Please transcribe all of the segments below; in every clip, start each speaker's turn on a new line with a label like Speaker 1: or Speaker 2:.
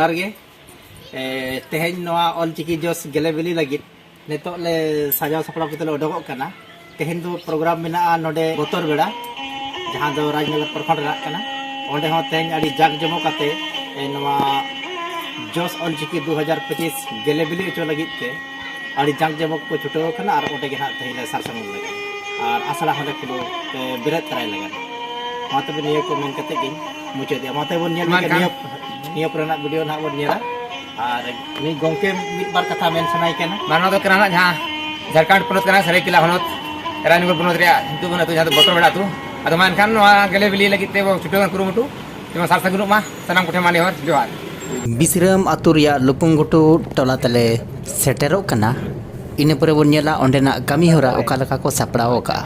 Speaker 1: जोहार गे तेहेन नोआ ऑलचिकी जोस गेलेबिली लगित नितोग ले साजाव सपड़ाव कते उडोगोग कना तेहेन दो प्रोग्राम मेना नोडे बोतर बेड़ा जहां दो राजनगर प्रखंड रहा कना ओंडे हो तेहेन अड़ी जाग जमो कते नोआ जोस ऑलचिकी 2025 गेलेबिली चो लगित ते अड़ी जाग जमो को छुटो कना और ओंडे गे ना तेहेन ले सारसंग लगे और आसला हले को बिरत कराय लगे माते निया को मेन कते गिन मुचे दिया माते बोन निया निया पुराना वीडियो ना बोन निया और नि गोंके मिट बार कथा मेन सनाय केना
Speaker 2: मानो तो करना जहां झारखंड पनत करना सरायकेला हनत राजनगर पनत रे हिंदू बना तो जहां बोतर बेड़ा तू अदो मान खान गेले बिली लगित ते छुटो कुरुमुटु जेमा सार सगुनु मा सनाम कोठे माने हर जोहार
Speaker 3: बिसरम आतु रिया लुपुंगुटु टोला तले सेटेरो कना इने परे बोन नेला ओंडेना कामी होरा ओका लका को सापड़ाओ का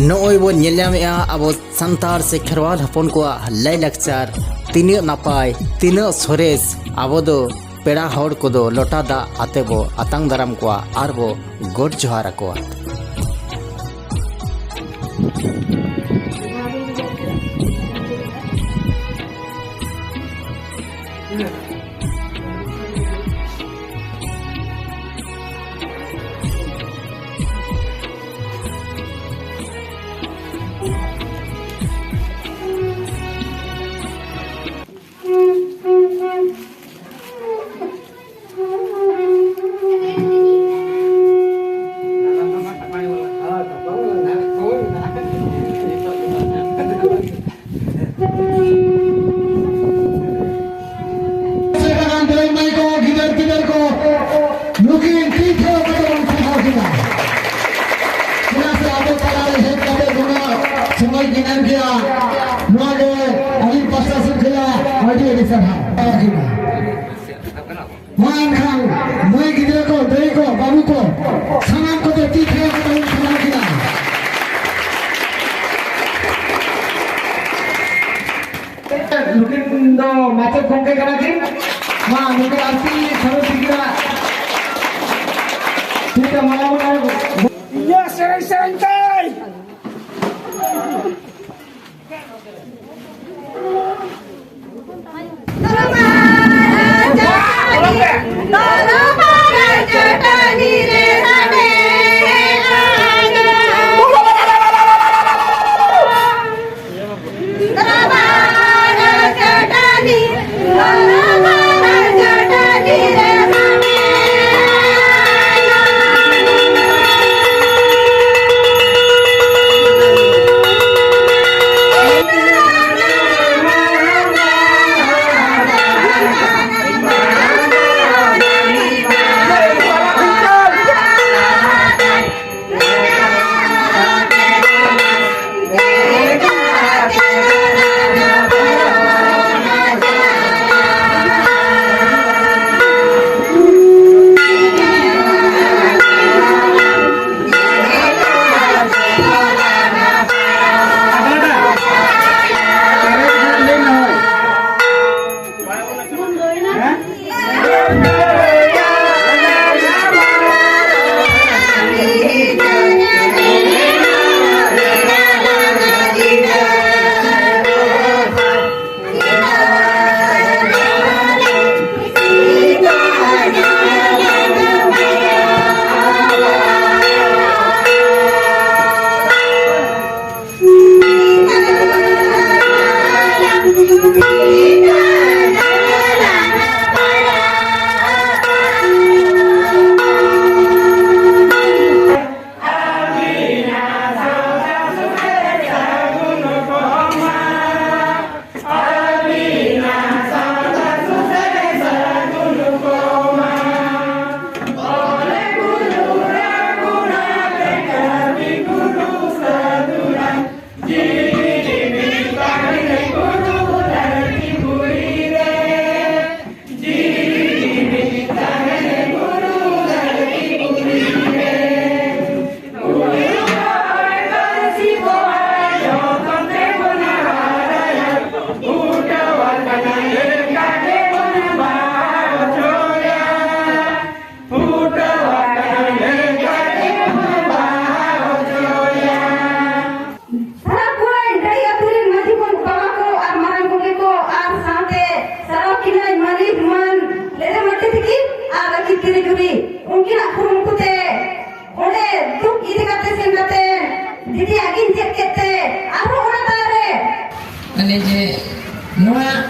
Speaker 3: नोय बो नेलामेआ अब संतार से खेरवाल हपन को लाई लक्चार तीन नापाय तीन सरेस अब दो पेड़ा हड़ को दो लोटा दा आते बो आतंग दाराम को आर बो गोड जोहार को
Speaker 4: माचक गोंके करा के मां नुके आरती खरो सिगरा ठीक है माला माला ये सरई सरई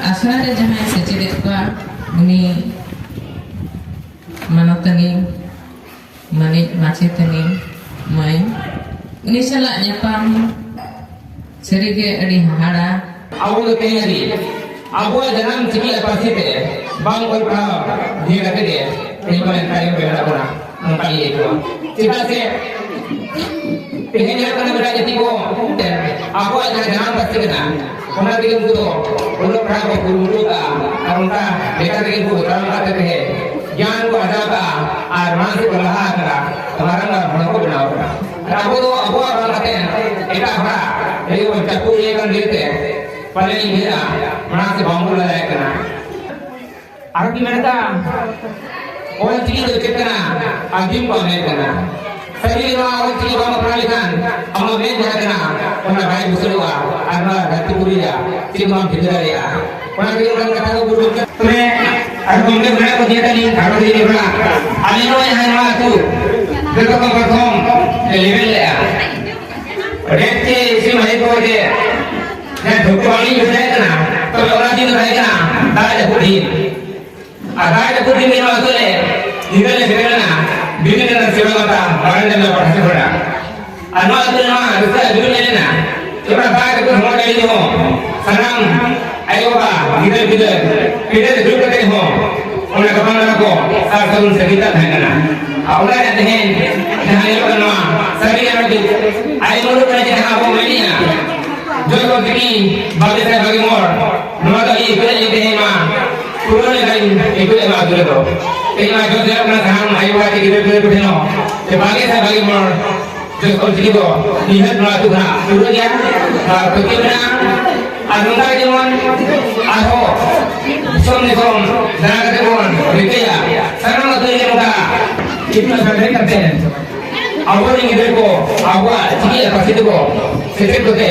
Speaker 5: आशा रे जहां सेचेदे को उनी मानतनी मानिक माचेतनी माई उनी साला nyapam serige adi hahara
Speaker 2: Aku tu tanya di, aku jangan sikit apa sih te, bang kau pernah dia kata dia, ini mana kaya berada aku nak, mungkin itu. Kita se, pengen dia kena berada di ko, aku jangan pasti kena. Kena bikin tu, ulur pernah kau guru ta, aku ta, mereka bikin tu, kalau kata te, jangan kau ada ta, ar masih berlah kena, kemarin lah mana kau benar. Aku tu, aku orang kata, kita apa, jadi kau cakup dia kan dia te. Paling ini ya, mana sih bangku lah ya kena. Aku di mana dah? Orang ciri tu cekna, agim kau ni kena. Saya ni orang ciri bangku peralihan, amal ni dia kena. Orang baik busuk arna hati puri ya, ciri bangku hidra ya. Orang ciri orang kata aku buruk. Tuh, aku mungkin berapa kau dia tadi, kalau dia ni berapa. Alino yang hanya tu, berkong berkong, level ya. Redke si mahir dia. Dan bukti ini saya kena, kalau orang itu saya kena, tak ada bukti. Ada bukti ni maksud le, jika le saya kena, bila le saya kata, orang yang lepas saya kena. Anu itu nama, saya dulu le na, coba baca tu semua dari itu, senang, ayo ba, kita dulu kata itu, orang kapan aku, saya sebelum sekitar saya kena. Orang yang tehen, jangan lupa nama, saya kena ayo dulu kena jangan apa melinya. Jodoh ini bagi saya bagi mor, nama tadi ikut ini mah, kurang lagi ikut mah dulu tu. Ini mah jodoh saya pernah saham ayu bagi kita no. Bagi saya bagi mor, jodoh ini tu lihat mula tu kena, dulu dia, pergi mana, anungka jaman, aho, som, jangan kata pun, bekerja, sekarang tu dia muka, itu saya kata. Awal ini kita ko, awal ciri apa sih tu ko, setiap tu ke,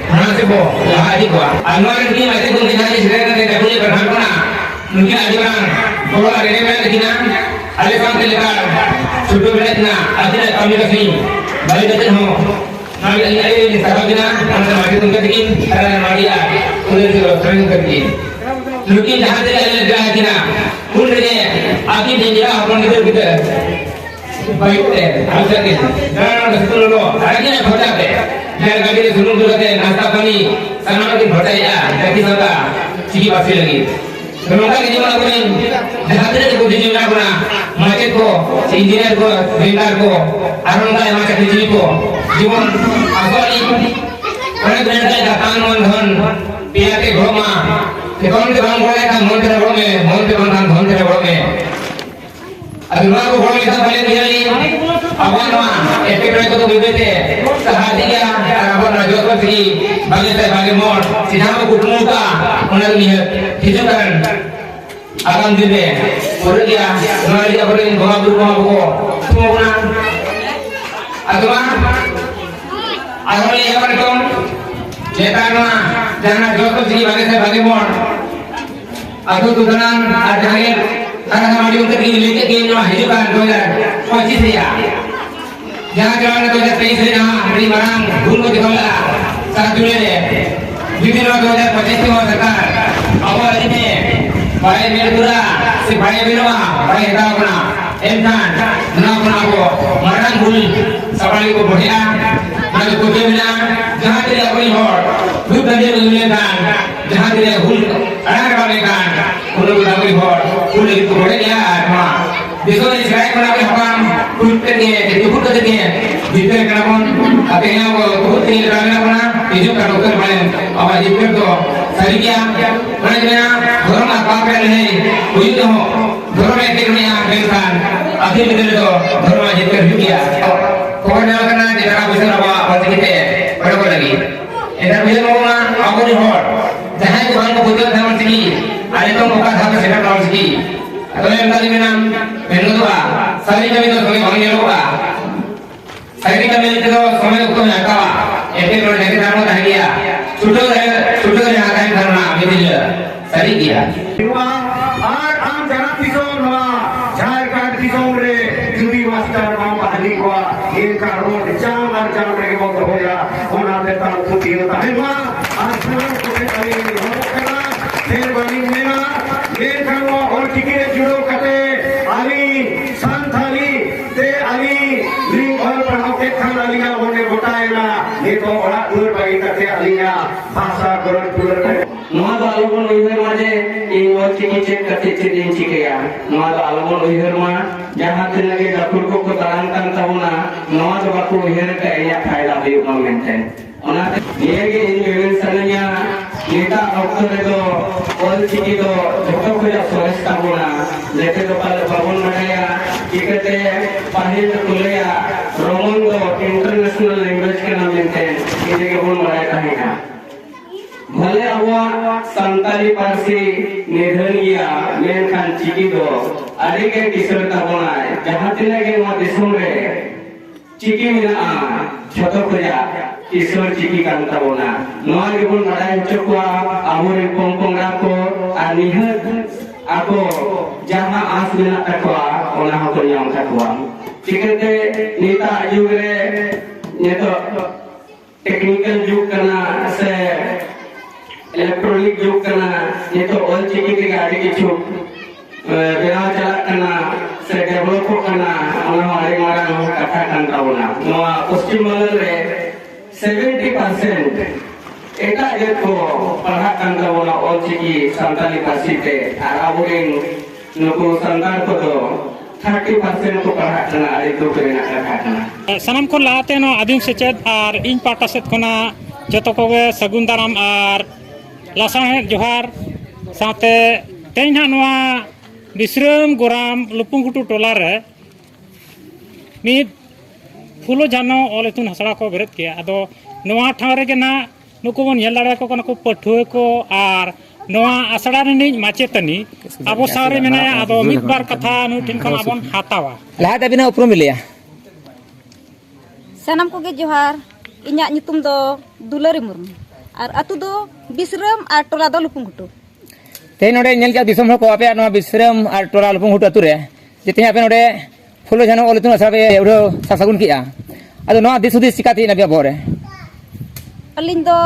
Speaker 2: mana sih ko, lah adik ko. Anwar ini macam tu kita ni sedang kita punya berhampiran, mungkin ada orang, kalau ada yang mana kita, ada orang terlibat, sudah berat na, ada kami kasih, balik kita ho, kami ini sahabat kita, kita mari tunggu bikin, ada mari ah, udah kita sering kerja. Mungkin jahat dia ada jahat kita, pun dia, akhir dia orang kita. Baik deh, harus lagi. Jangan betul lo. Hari ni berapa deh? Jangan kali ni sebelum tu deh, nasta pani, sana lagi berapa ya? Jadi sana, ciri pasti lagi. Kalau kita ni mana pun, jahat deh tu jadi mana pun, market ko, engineer ko, vendor ko, orang lain macam ciri ko, जीवन asal ini, orang vendor datang mohon, pihak ke Roma, kekon ke bang boleh kan mohon ke Roma, Aduh, aku kalau kita balik di awal mah, efek itu tu berbeda. Sehari dia, apa nak jual segi, bagi saya bagi mor, siapa aku muka, orang lihat, hijaukan, akan jadi, orang dia, orang dia beri bunga semua guna. Aduh mah, aduh ni apa itu? Cetan mah, jangan jual segi bagi saya bagi mor. Aduh tu tenang, ada air. Karena sama dia untuk ini lekat game mah hidupkan 2025 ya. Jangan jangan 2023 nah beri barang dulu di kala saat dulu deh. Di tahun 2025 mah sekarang awal ini bayi mereka si bayi mereka bayi tahu kena entan kenapa kena aku marang bul sabali ko bohya nak ko jemna jangan tidak boleh hor bukan dia menguliakan jangan tidak hul ada kali kan ulo kita boleh hor ulo itu boleh ya mah besok ni saya kena apa kulit ni itu kulit ni itu kenapa akhirnya aku kulit ni kenapa itu kan dokter paling apa itu tu sari dia mana dia orang apa kan ni itu orang yang tekniknya berikan akhir itu tu orang yang terjudia kau nak kena jika bisa apa pasti kita berapa lagi entar bila mau aku ni hor jangan tu orang kulit dalam segi ada tu muka sama sedap dalam segi atau yang tadi menang menurut sari kami tu sebagai orang yang lupa sari kami itu sampai waktu yang kalah itu kalau nanti kamu dah dia sudah yang akan karena betul sari dia
Speaker 4: আর আম জানা পিছন হওয়া ঝাড়খণ্ড পিছন রে জুড়ি master নাম পাহাড়ি হওয়া এর কারণ জাম আর জাম রেগে বন্ধ হইয়া ওনাদের তার প্রতি তাই মা আর পুরো করে আমি হলো কেনা आलिंग मेना मेनखान नोआ ऑलचिकी रे जुड़ो कते आली संथाली ते आली लिंग ऑल पढ़ाओ के खान आलिया मोने गोटाएना ये तो बड़ा दूर बाई कते आलिया भाषा गरज दूर
Speaker 2: नोआ दो आलोबन उइहर माजे इन ऑलचिकी चेक कते चेदिन चिकेया नोआ दो आलोबन उइहर मा जहां तिनगे गाकुर को दान कान ताबुना नोआ दो बाकु उइहर का एया फायदा हुयुग मा मेनते ओना नियगे इन वेवेन सनया नेता ऑक्टर दो ऑलचिकी दो जोतो खोजा सोरेस ताबुना लेते दो पाल बाबन मडया इकते पाहिल तुलया रोमन दो इंटरनेशनल लैंग्वेज के नाम मेनते इजेगे बोल मडाय ताहेगा भले आवा संताली पारसी निधन गया मेनखान चिकी दो आदि के किशोर ताबोनाय जहां तिना के नोआ दिसुम रे चिकी मेना छोटो खोजा किशोर चिकी कान ताबोना नोआ के बोन बडाय हचोकुआ आबोरे पोंपोंगा को आनिहत ako जहां आस मेना तकवा ओना हको ᱧᱟᱢ तकवा चिकते नीता युग रे नेतो टेक्निकल युग कना से इलेक्ट्रॉनिक युग कना नेतो ऑलचिकी के गाड़ी किछु बेना चला कना से डेवलप कना ओना आरे मारा नो कथा कान ताबोना नोआ पश्चिम बंगाल रे 70% एटा जे को पढ़ा कान ताबोना ऑलचिकी संताली पासी ते आर आबोरिन नुको संतान को दो 30% को पढ़ा कना आरे तो करेना कथा कना
Speaker 6: सानाम को लाते नो आदिम सेचेद और इन पाटा सेत कोना जतो कोगे सगुन दाराम और लासाहे जोहार साथे तेना नोआ बिश्रम गोराम लुपुंगुटु टोला रे मिद फुलो जानो ऑल इतुन हसड़ा को बेरत के अदो नोआ ठाव रे के ना नुको बन येल दाड़ा को कना को पठुए को और नोआ आसड़ा रे माचेतनी अबो सारे मेनाया अदो मिद बार कथा नु ठिन खन आबन हातावा
Speaker 2: लहा तबिना उपरो मिलिया
Speaker 7: सानाम को गे जोहार इन्या नितुम दो दुलारी मुर्मू और अतु दो बिश्रम और टोला दो लुपुंगुटु
Speaker 2: ते नोडे नेल के दिसम हो को आपे नो बिश्रम और टोला लुपुंगुटु अतु रे जेते आपे नोडे फुलो जानो ऑल इतुन आसाबे एवडो सासागुन किया अदो नो दिसुदिस चिकाती नबे बोरे
Speaker 7: अलिन दो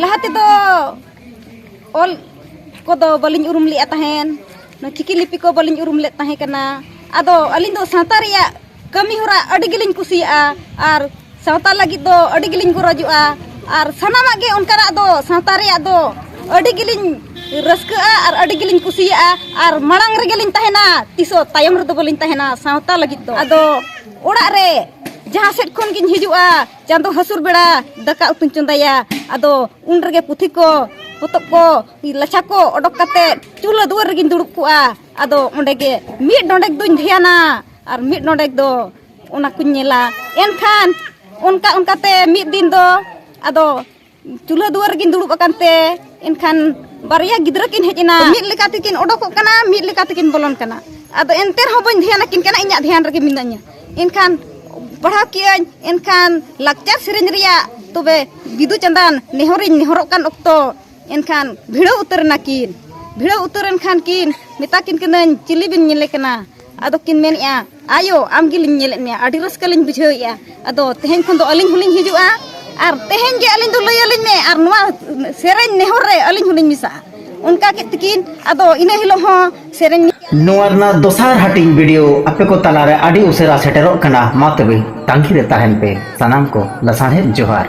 Speaker 7: लहाते दो ऑल को दो बलिन उरुम लिया तहन न चिकी लिपि को बलिन उरुम ले तहे कना अदो अलिन दो सावता रिया कमी होरा अडी गिलिन कुसिया और सावता लगी दो अडी गिलिन गुरजुआ और सनामा गे उनकरा दो सावता रिया दो अडी गिलिन रस्का और अडी गिलिन कुसिया और मड़ांग रे गिलिन तहेना तिसो तायम रे दो बलिन तहेना सावता लगी दो अदो ओड़ा रे जहां सेट खन गिन हिजुआ चांदो हसुर बेड़ा दका उतुन चंदाया अदो उन रगे पुथि को पोतप को लछा को ओडक कते चूल्हा दुआर गिन दुड़ुब कुआ अदो ओंडे गे मिड नोडेक दुन धियाना और मिड नोडेक दो ओना कुन नेला एनखान उनका उनकाते मिड दिन दो अदो चूल्हा दुआर गिन दुड़ुब अकानते एनखान बारिया गिद्रा किन हेजना मिड लेकाते किन ओडोक कना मिड लेकाते किन बोलन कना अदो एनतेर हो बन धियाना किन कना इन्या ध्यान रगे मिनाnya एनखान पढ़ा किया एनखान लाकचार सेरेन रिया तबे बिदु चंदान नेहरिन नेहरक कान अक्तो एनखान भिड़ो उतर नाकिन भिड़ो उतर एनखान किन मेता किन कनन चिली बिन नेले कना अदो किन मेनया आयो आम गिलिन नेलेने आडी रस्कलिन बुझेया अदो तेहेन खन दो अलिन हुलिन हिजुआ और तेहेन गे अलिन दो लयलिन मे और नोआ सेरेन नेहर रे अलिन हुलिन मिसा उनका के तकिन अदो इना हिलो हो सेरेन
Speaker 3: नोरना दोसार हटिंग वीडियो आपे को तलारे आडी उसेरा सेटेरो कना मा तबे तांगी रे ताहेन पे सनाम को लसाढ़े जोहार।